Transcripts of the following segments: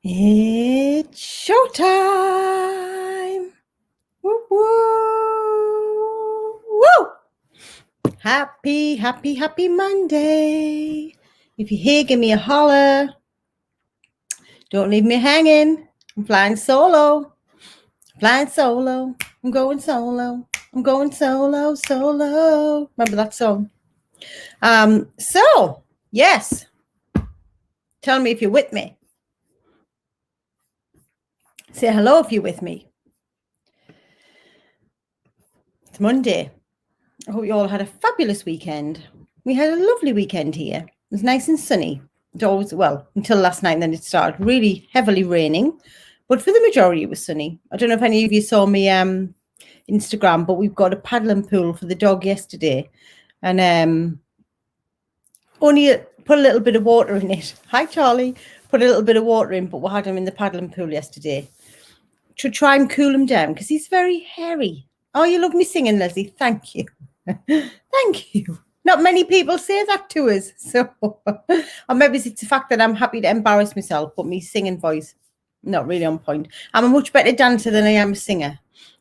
It's showtime. Woo, woo, woo. Happy Monday. If you're here, give me a holler. Don't leave me hanging. I'm flying solo. I'm going solo. Solo. Remember that song? So, yes. Tell me if you're with me. Say hello if you're with me. It's Monday. I hope you all had a fabulous weekend. We had a lovely weekend here. It was nice and sunny. It always, well, until last night, and then it started really heavily raining. But for the majority, it was sunny. I don't know if any of you saw me Instagram, but we've got a paddling pool for the dog yesterday. And only put a little bit of water in it. Hi, Charlie. Put a little bit of water in, but we had him in the paddling pool yesterday to try and cool him down because he's very hairy. Oh, you love me singing, Leslie. Thank you. Thank you. Not many people say that to us. So, or maybe it's the fact that I'm happy to embarrass myself, but me singing voice, not really on point. I'm a much better dancer than I am a singer.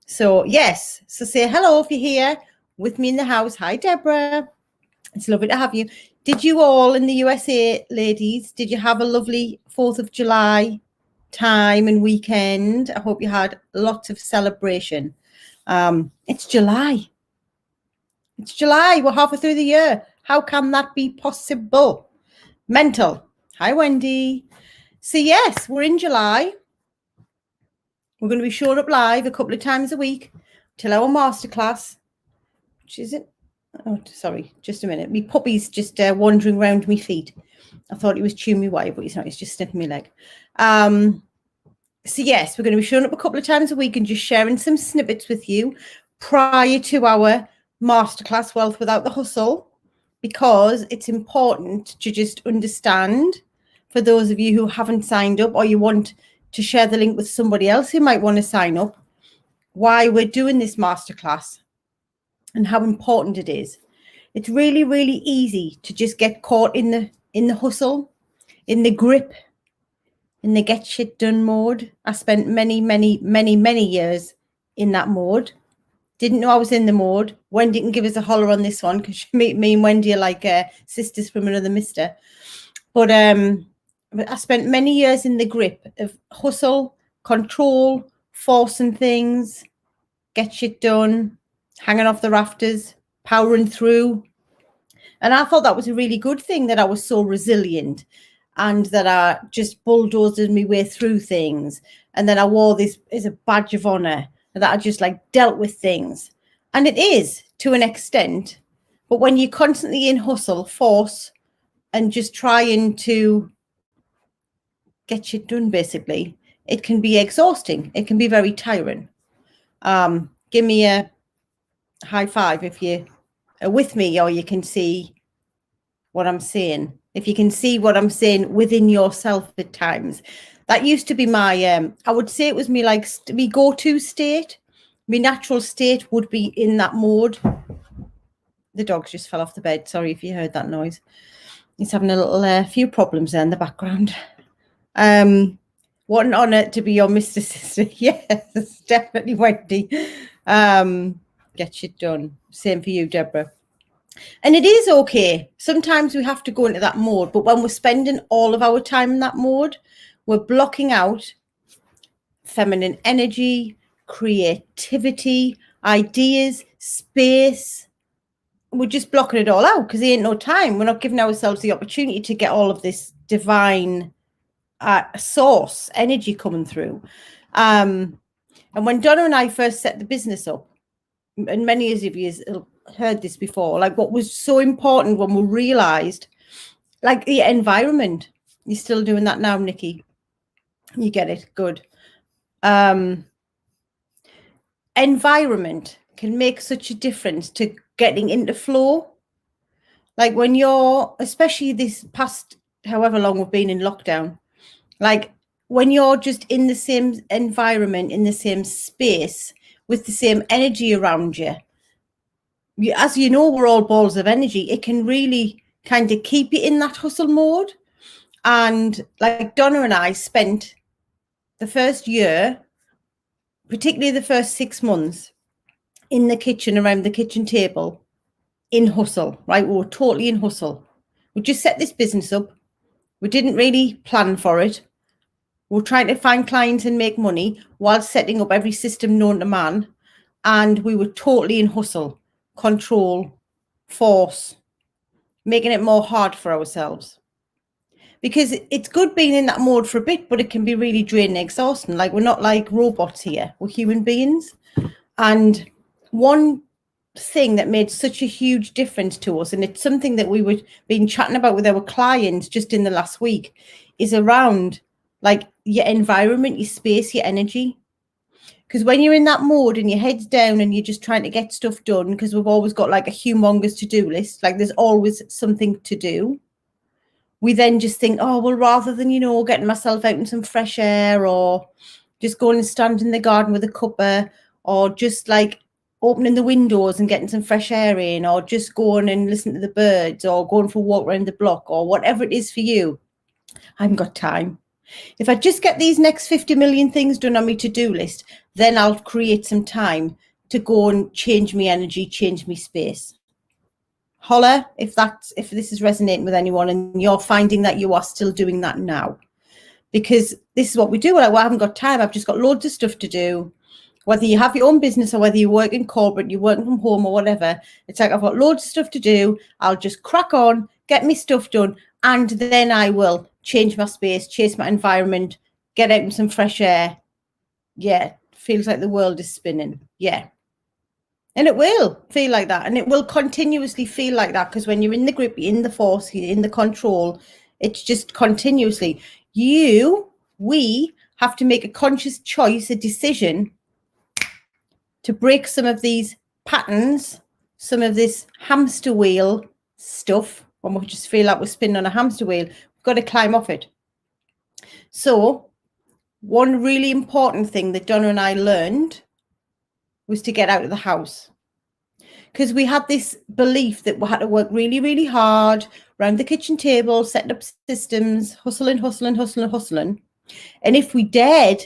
So, yes. So say hello if you're here with me in the house. Hi, Deborah. It's lovely to have you. Did you all in the USA, ladies, did you have a lovely 4th of July time and weekend? I hope you had lots of celebration. It's July. It's July. We're halfway through the year. How can that be possible? Mental. Hi, Wendy. So, yes, we're in July. We're going to be showing up live a couple of times a week till our masterclass. Which is it? Oh, sorry. Just a minute. My puppy's just wandering around my feet. I thought he was chewing me away, but he's not. He's just sniffing my leg. So, yes, we're going to be showing up a couple of times a week and just sharing some snippets with you prior to our masterclass, Wealth Without the Hustle, because it's important to just understand, for those of you who haven't signed up or you want to share the link with somebody else who might want to sign up, why we're doing this masterclass and how important it is. It's really, really easy to just get caught in the hustle, in the grip, in the get shit done mode. I spent many years in that mode. Didn't know I was in the mode. Wendy can give us a holler on this one because me and Wendy are like sisters from another mister. But I spent many years in the grip of hustle, control, forcing things, get shit done, hanging off the rafters, powering through. And I thought that was a really good thing, that I was so resilient and that I just bulldozed my way through things. And then I wore this as a badge of honor, that I just like dealt with things. And it is to an extent, but when you're constantly in hustle, force, and just trying to get shit done, basically, it can be exhausting. It can be very tiring. Give me a high five if you are with me, or you can see what I'm saying. If you can see what I'm saying within yourself at times. That used to be my, I would say it was me like me go-to state. My natural state would be in that mode. The dogs just fell off the bed. Sorry if you heard that noise. He's having a little few problems there in the background. What an honor to be your Mr. Sister. Yes, definitely, Wendy. Get shit done. Same for you, Deborah. And it is okay. Sometimes we have to go into that mode, but when we're spending all of our time in that mode, we're blocking out feminine energy, creativity, ideas, space. We're just blocking it all out because there ain't no time. We're not giving ourselves the opportunity to get all of this divine source energy coming through. And when Donna and I first set the business up, and many of you have heard this before, like what was so important when we realized, like the environment. You're still doing that now, Nikki. You get it. Good. Environment can make such a difference to getting into flow. Like when you're, especially this past however long we've been in lockdown, like when you're just in the same environment, in the same space, with the same energy around you, as you know, we're all balls of energy. It can really kind of keep you in that hustle mode. And like Donna and I spent the first year, particularly the first 6 months, in the kitchen, around the kitchen table, in hustle, right? We were totally in hustle. We just set this business up. We didn't really plan for it. We were trying to find clients and make money while setting up every system known to man. And we were totally in hustle, control, force, making it more hard for ourselves. Because it's good being in that mode for a bit, but it can be really draining and exhausting. Like, we're not like robots here, we're human beings. And one thing that made such a huge difference to us, and it's something that we were been chatting about with our clients just in the last week, is around like your environment, your space, your energy. Because when you're in that mode and your head's down and you're just trying to get stuff done, because we've always got like a humongous to-do list, like there's always something to do, we then just think, oh, well, rather than, getting myself out in some fresh air, or just going and stand in the garden with a cuppa, or just like opening the windows and getting some fresh air in, or just going and listen to the birds, or going for a walk around the block, or whatever it is for you, I haven't got time. If I just get these next 50 million things done on my to-do list, then I'll create some time to go and change my energy, change my space. Holler if this is resonating with anyone and you're finding that you are still doing that now. Because this is what we do. Like, well, I haven't got time. I've just got loads of stuff to do. Whether you have your own business or whether you work in corporate, you're working from home or whatever, it's like, I've got loads of stuff to do. I'll just crack on, get my stuff done, and then I will change my space, change my environment, get out in some fresh air. Yeah, feels like the world is spinning. Yeah. And it will feel like that. And it will continuously feel like that, because when you're in the grip, you're in the force, you're in the control, it's just continuously. We have to make a conscious choice, a decision to break some of these patterns, some of this hamster wheel stuff. When we just feel like we're spinning on a hamster wheel, we've got to climb off it. So one really important thing that Donna and I learned was to get out of the house. Because we had this belief that we had to work really, really hard around the kitchen table, setting up systems, hustling. And if we dared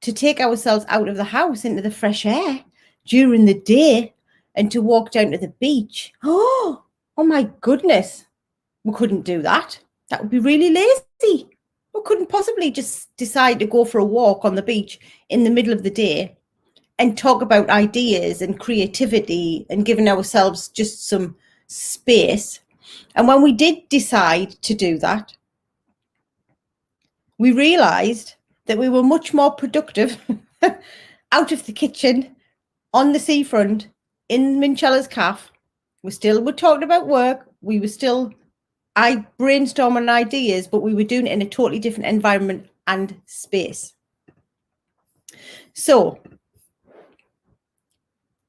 to take ourselves out of the house into the fresh air during the day and to walk down to the beach, oh my goodness, we couldn't do that. That would be really lazy. We couldn't possibly just decide to go for a walk on the beach in the middle of the day and talk about ideas and creativity and giving ourselves just some space. And when we did decide to do that, we realized that we were much more productive out of the kitchen, on the seafront, in Minchella's Cafe. We were talking about work. I brainstorming ideas, but we were doing it in a totally different environment and space. So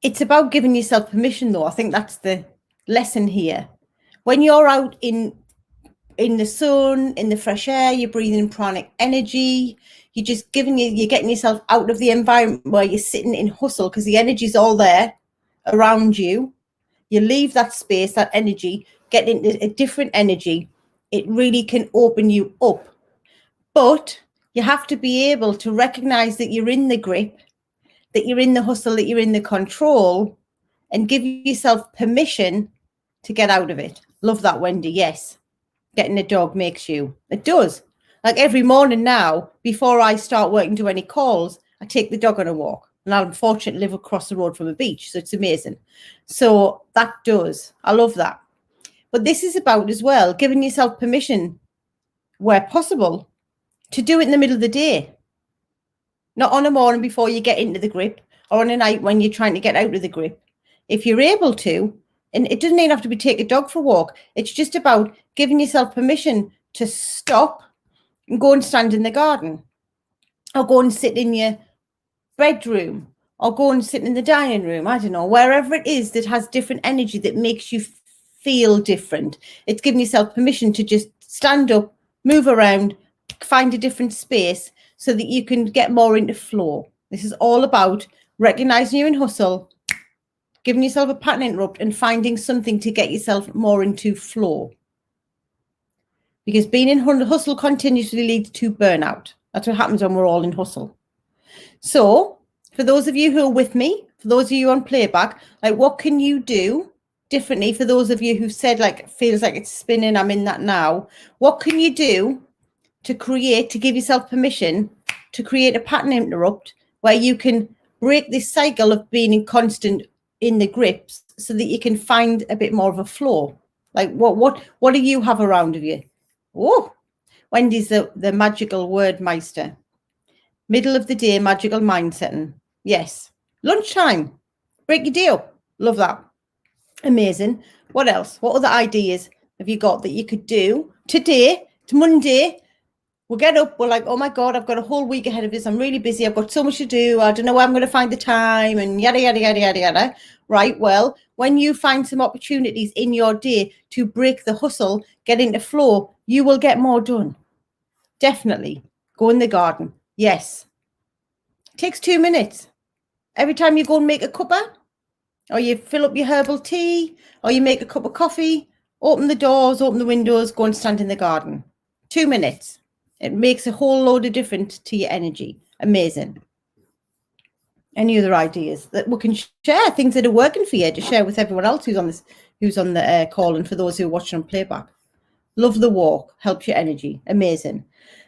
it's about giving yourself permission, though. I think that's the lesson here. When you're out in the sun, in the fresh air, you're breathing pranic energy, you're getting yourself out of the environment where you're sitting in hustle, because the energy's all there around you. You leave that space, that energy, get into a different energy. It really can open you up. But you have to be able to recognize that you're in the grip, that you're in the hustle, that you're in the control, and give yourself permission to get out of it. Love that, Wendy. Yes. Getting a dog makes you. It does. Like every morning now, before I start working, do any calls, I take the dog on a walk. And I'm fortunate to live across the road from a beach, so it's amazing. So that does. I love that. But this is about as well giving yourself permission, where possible, to do it in the middle of the day. Not on a morning before you get into the grip, or on a night when you're trying to get out of the grip. If you're able to, and it doesn't even have to be take a dog for a walk. It's just about giving yourself permission to stop and go and stand in the garden, or go and sit in your bedroom, or go and sit in the dining room. I don't know, wherever it is that has different energy that makes you feel different. It's giving yourself permission to just stand up, move around, find a different space so that you can get more into flow. This is all about recognizing you're in hustle, giving yourself a pattern interrupt, and finding something to get yourself more into flow. Because being in hustle continuously leads to burnout. That's what happens when we're all in hustle. So for those of you who are with me, for those of you on playback, like what can you do differently for those of you who said like feels like it's spinning, I'm in that now? What can you do to give yourself permission to create a pattern interrupt where you can break this cycle of being in constant in the grips so that you can find a bit more of a flow? Like what do you have around of you? Oh, Wendy's the magical word meister. Middle of the day, magical mindsetting. Yes. Lunchtime. Break your day up. Love that. Amazing. What else? What other ideas have you got that you could do today? It's Monday. We'll get up. We're like, oh my God, I've got a whole week ahead of this. I'm really busy. I've got so much to do. I don't know where I'm going to find the time and yada, yada, yada, yada, yada. Right. Well, when you find some opportunities in your day to break the hustle, get into flow, you will get more done. Definitely. Go in the garden. Yes. It takes 2 minutes. Every time you go and make a cuppa, or you fill up your herbal tea, or you make a cup of coffee, open the doors, open the windows, go and stand in the garden. 2 minutes. It makes a whole load of difference to your energy. Amazing. Any other ideas that we can share, things that are working for you to share with everyone else who's on the call, and for those who are watching on playback? Love the walk, helps your energy. Amazing.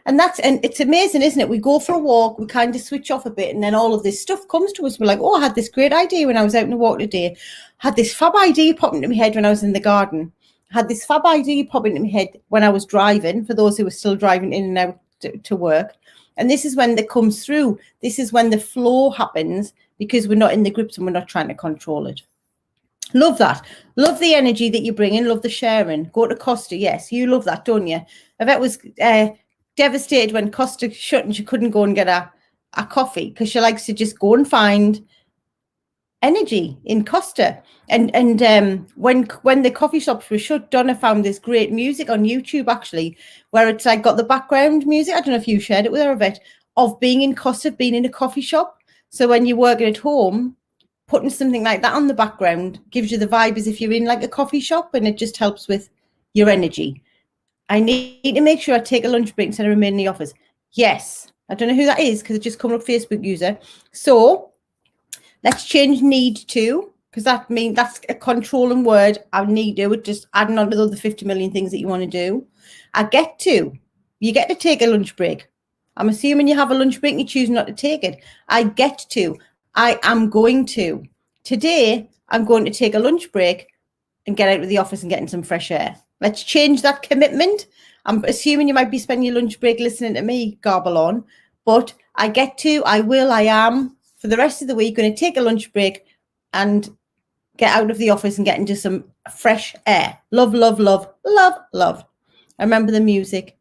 And it's amazing, isn't it? We go for a walk, we kind of switch off a bit, and then all of this stuff comes to us. We're like, oh, I had this great idea when I was out on a walk today. I had this fab idea pop into my head when I was in the garden. I had this fab idea pop into my head when I was driving, for those who are still driving in and out to work. And this is when that comes through. This is when the flow happens, because we're not in the grips and we're not trying to control it. Love that. Love the energy that you bring in. Love the sharing. Go to Costa. Yes, you love that, don't you? Yvette was devastated when Costa shut and she couldn't go and get a coffee, because she likes to just go and find energy in Costa. And when the coffee shops were shut, Donna found this great music on YouTube, actually, where it's like got the background music. I don't know if you shared it with her, Yvette, of being in Costa, being in a coffee shop. So when you're working at home, putting something like that on the background gives you the vibe as if you're in like a coffee shop, and it just helps with your energy. I need to make sure I take a lunch break instead of remain in the office. Yes. I don't know who that is, because it just come up Facebook user. So let's change need to, because that's a controlling word. I need to, just adding on to the other 50 million things that you want to do. I get to. You get to take a lunch break. I'm assuming you have a lunch break and you choose not to take it. I get to. I am going to. Today, I'm going to take a lunch break and get out of the office and get in some fresh air. Let's change that commitment. I'm assuming you might be spending your lunch break listening to me garble on, but I get to, I will, I am, for the rest of the week, going to take a lunch break and get out of the office and get into some fresh air. Love, love, love, love, love. I remember the music.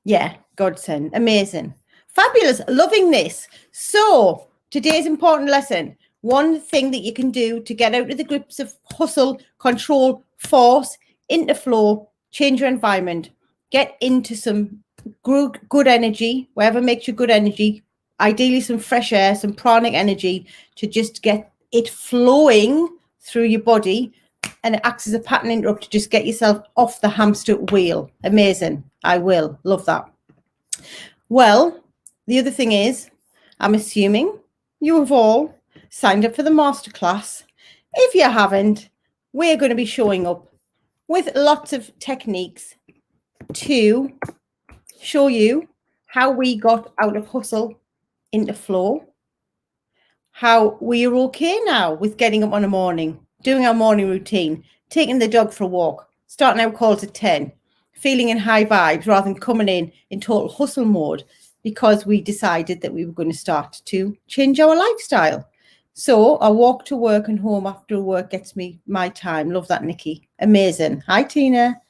Yeah, godsend. Amazing. Fabulous. Loving this. So today's important lesson. One thing that you can do to get out of the grips of hustle, control, force, into flow, change your environment, get into some good energy, wherever makes you good energy, ideally some fresh air, some pranic energy, to just get it flowing through your body, and it acts as a pattern interrupt to just get yourself off the hamster wheel. Amazing. I will. Love that. Well, the other thing is, I'm assuming you have all signed up for the masterclass. If you haven't, we're going to be showing up with lots of techniques to show you how we got out of hustle into flow, how we are okay now with getting up on a morning, doing our morning routine, taking the dog for a walk, starting our calls at 10, feeling in high vibes rather than coming in total hustle mode, because we decided that we were going to start to change our lifestyle. So a walk to work and home after work gets me my time. Love that, Nikki. Amazing. Hi, Tina.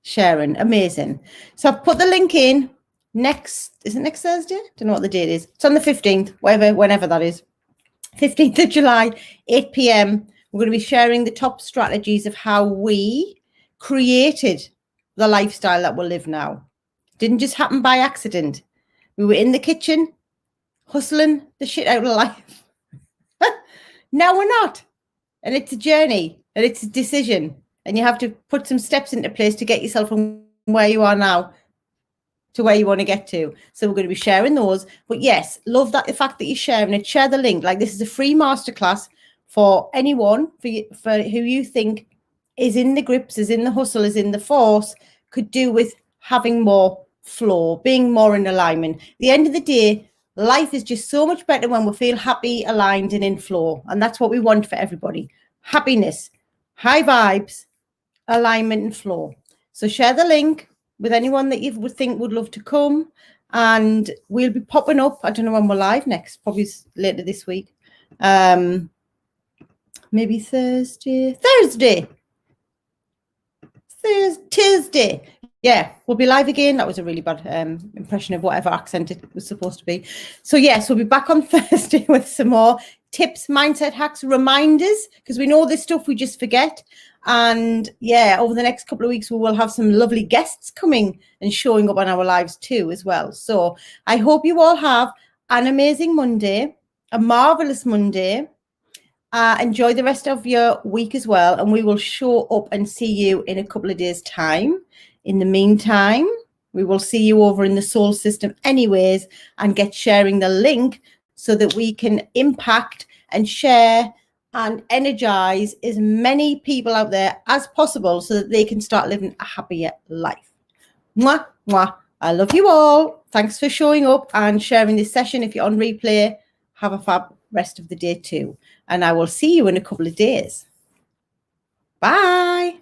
Sharon. Amazing. So I've put the link in is it next Thursday? Don't know what the date is. It's on the 15th, whenever that is. 15th of July, 8 p.m. We're going to be sharing the top strategies of how we created the lifestyle that we live now. Didn't just happen by accident. We were in the kitchen, hustling the shit out of life. Now we're not. And it's a journey, and it's a decision. And you have to put some steps into place to get yourself from where you are now to where you want to get to. So we're going to be sharing those. But yes, love that the fact that you're sharing it. Share the link. Like, this is a free masterclass for anyone for who you think is in the grips, is in the hustle, is in the force, could do with having more flow, being more in alignment. At the end of the day, life is just so much better when we feel happy, aligned, and in flow. And that's what we want for everybody. Happiness, high vibes, alignment, and flow. So share the link with anyone that you would think would love to come, and we'll be popping up. I don't know when we're live next, probably later this week. Maybe Tuesday. Yeah, we'll be live again. That was a really bad impression of whatever accent it was supposed to be. So yes, we'll be back on Thursday with some more tips, mindset hacks, reminders, because we know this stuff we just forget. And yeah, over the next couple of weeks, we will have some lovely guests coming and showing up on our lives too as well. So I hope you all have an amazing Monday, a marvelous Monday. Enjoy the rest of your week as well, and we will show up and see you in a couple of days' time. In the meantime, we will see you over in the soul system anyways, and get sharing the link so that we can impact and share and energize as many people out there as possible so that they can start living a happier life. Mwah, mwah. I love you all. Thanks for showing up and sharing this session. If you're on replay, have a fab rest of the day too. And I will see you in a couple of days. Bye.